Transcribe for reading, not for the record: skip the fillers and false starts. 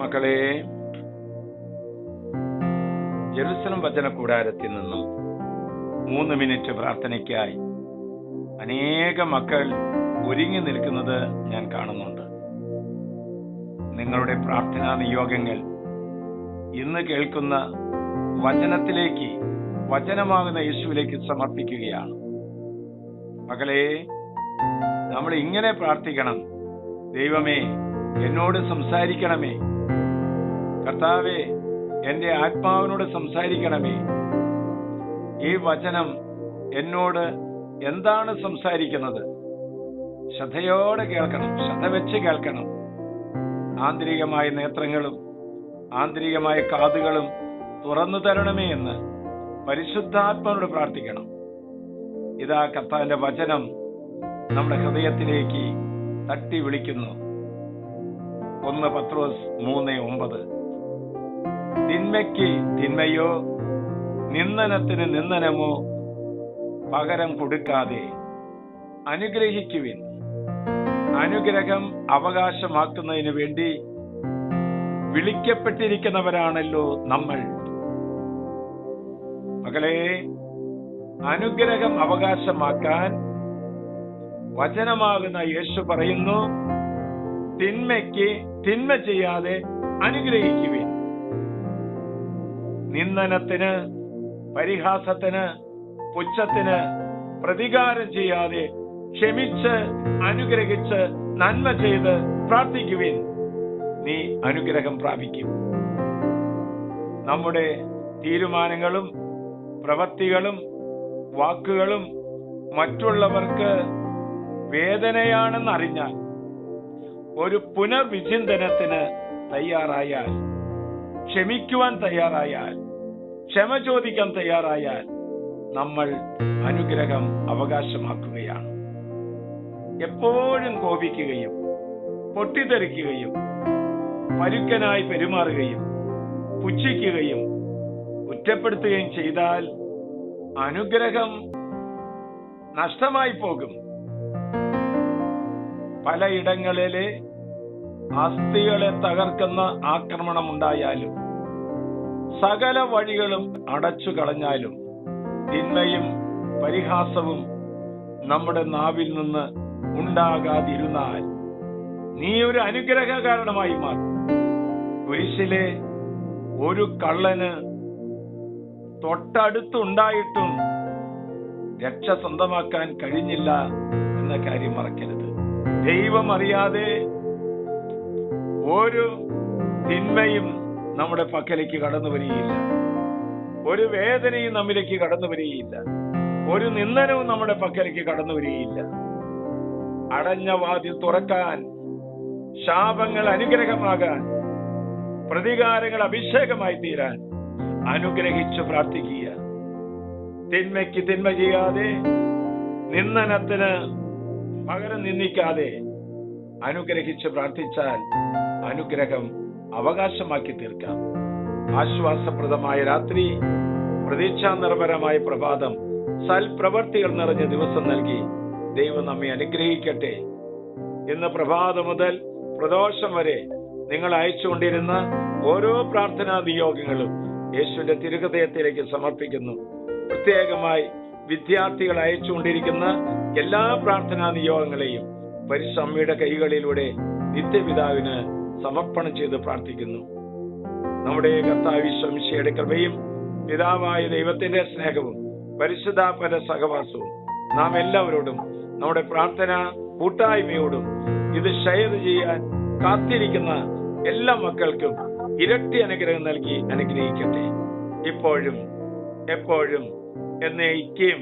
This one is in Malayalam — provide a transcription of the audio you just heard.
മക്കളെ, ജെറുസലം വചന കൂടാരത്തിൽ നിന്നും 3 മിനിറ്റ് പ്രാർത്ഥനയ്ക്കായി അനേക മക്കൾ ഒരുങ്ങി നിൽക്കുന്നത് ഞാൻ കാണുന്നുണ്ട്. നിങ്ങളുടെ പ്രാർത്ഥനാ നിയോഗങ്ങൾ ഇന്ന് കേൾക്കുന്ന വചനത്തിലേക്ക്, വചനമാകുന്ന യേശുവിലേക്ക് സമർപ്പിക്കുകയാണ്. മകളെ, നമ്മൾ ഇങ്ങനെ പ്രാർത്ഥിക്കണം: ദൈവമേ, എന്നോട് സംസാരിക്കണമേ. കർത്താവേ, എന്റെ ആത്മാവിനോട് സംസാരിക്കണമേ. ഈ വചനം എന്നോട് എന്താണ് സംസാരിക്കുന്നത്? ശ്രദ്ധയോടെ കേൾക്കണം, ശ്രദ്ധ വെച്ച് കേൾക്കണം. ആന്തരികമായ നേത്രങ്ങളും ആന്തരികമായ കാതുകളും തുറന്നു തരണമേ എന്ന് പരിശുദ്ധാത്മാവിനോട് പ്രാർത്ഥിക്കണം. ഇതാ കർത്താവിന്റെ വചനം നമ്മുടെ ഹൃദയത്തിലേക്ക് തട്ടി വിളിക്കുന്നു. 1 പത്രോസ് 3:9. തിന്മയ്ക്ക് തിന്മയോ നിന്ദനത്തിന് നിന്ദനമോ പകരം കൊടുക്കാതെ അനുഗ്രഹിക്കുവിൻ. അനുഗ്രഹം അവകാശമാക്കുന്നതിന് വേണ്ടി വിളിക്കപ്പെട്ടിരിക്കുന്നവരാണല്ലോ നമ്മൾ. മകളെ, അനുഗ്രഹം അവകാശമാക്കാൻ വചനമാകുന്ന യേശു പറയുന്നു: തിന്മയ്ക്ക് തിന്മ ചെയ്യാതെ അനുഗ്രഹിക്കുവിൻ. നിന്ദനത്തിന്, പരിഹാസത്തിന്, പുച്ഛത്തിന് പ്രതികാരം ചെയ്യാതെ ക്ഷമിച്ച് അനുഗ്രഹിച്ച് നന്മ ചെയ്ത് പ്രാർത്ഥിക്കുവിൻ. നീ അനുഗ്രഹം പ്രാപിക്കും. നമ്മുടെ തീരുമാനങ്ങളും പ്രവൃത്തികളും വാക്കുകളും മറ്റുള്ളവർക്ക് വേദനയാണെന്നറിഞ്ഞാൽ, ഒരു പുനർവിചിന്തനത്തിന് തയ്യാറായാൽ, ക്ഷമിക്കുവാൻ തയ്യാറായാൽ, ക്ഷമ ചോദിക്കാൻ തയ്യാറായാൽ, നമ്മൾ അനുഗ്രഹം അവകാശമാക്കുകയാണ്. എപ്പോഴും കോപിക്കുകയും പൊട്ടിത്തെറിക്കുകയും പരുക്കനായി പെരുമാറുകയും പുച്ഛിക്കുകയും കുറ്റപ്പെടുത്തുകയും ചെയ്താൽ അനുഗ്രഹം നഷ്ടമായി പോകും. പലയിടങ്ങളിലെ അസ്ഥികളെ തകർക്കുന്ന ആക്രമണം ഉണ്ടായാലും, സകല വഴികളും അടച്ചു കളഞ്ഞാലും, തിന്മയും പരിഹാസവും നമ്മുടെ നാവിൽ നിന്ന് ഉണ്ടാകാതിരുന്നാൽ നീ ഒരു അനുഗ്രഹ കാരണമായി മാറും. കുരിശിലെ ഒരു കള്ളന് തൊട്ടടുത്തുണ്ടായിട്ടും രക്ഷ സ്വന്തമാക്കാൻ കഴിഞ്ഞില്ല എന്ന കാര്യം മറക്കരുത്. ദൈവം അറിയാതെ ഒരു തിന്മയും നമ്മുടെ പക്കലേക്ക് കടന്നു വരികയില്ല. ഒരു വേദനയും നമ്മിലേക്ക് കടന്നു വരികയില്ല. ഒരു നിന്ദനവും നമ്മുടെ പക്കലേക്ക് കടന്നു വരികയില്ല. അടഞ്ഞ വാതിൽ തുറക്കാൻ, ശാപങ്ങൾ അനുഗ്രഹമാകാൻ, പ്രതികാരങ്ങൾ അഭിഷേകമായി തീരാൻ അനുഗ്രഹിച്ചു പ്രാർത്ഥിക്കുക. തിന്മയ്ക്ക് തിന്മ ചെയ്യാതെ, നിന്ദനത്തിന് പകരം നിന്ദിക്കാതെ അനുഗ്രഹിച്ച് പ്രാർത്ഥിച്ചാൽ അനുഗ്രഹം അവകാശമാക്കി തീർക്കാം. ആശ്വാസപ്രദമായ രാത്രി, പ്രതീക്ഷാ നിർഭരമായ പ്രഭാതം, സൽപ്രവർത്തികൾ നിറഞ്ഞ ദിവസം നൽകി ദൈവം നമ്മെ അനുഗ്രഹിക്കട്ടെ. ഇന്ന് പ്രഭാതം മുതൽ പ്രദോഷം വരെ നിങ്ങൾ അയച്ചുകൊണ്ടിരുന്ന ഓരോ പ്രാർത്ഥനാ നിയോഗങ്ങളും യേശുവിന്റെ തിരുഹൃദയത്തിലേക്ക് സമർപ്പിക്കുന്നു. പ്രത്യേകമായി വിദ്യാർത്ഥികൾ അയച്ചുകൊണ്ടിരിക്കുന്ന എല്ലാ പ്രാർത്ഥനാ നിയോഗങ്ങളെയും പരിശുദ്ധ കൈകളിലൂടെ നിത്യപിതാവിന് സമർപ്പണം ചെയ്ത് പ്രാർത്ഥിക്കുന്നു. നമ്മുടെ കർത്താവ് ഈശോ മിശിഹായുടെ കൃപയും പിതാവായ ദൈവത്തിന്റെ സ്നേഹവും പരിശുദ്ധാത്മാവിന്റെ സഹവാസവും നാം എല്ലാവരോടും, നമ്മുടെ പ്രാർത്ഥന കൂട്ടായ്മയോടും, ഇത് ഷെയർ ചെയ്യാൻ കാത്തിരിക്കുന്ന എല്ലാ മക്കൾക്കും ഇരട്ടി അനുഗ്രഹം നൽകി അനുഗ്രഹിക്കട്ടെ, ഇപ്പോഴും എപ്പോഴും എന്നേക്കും.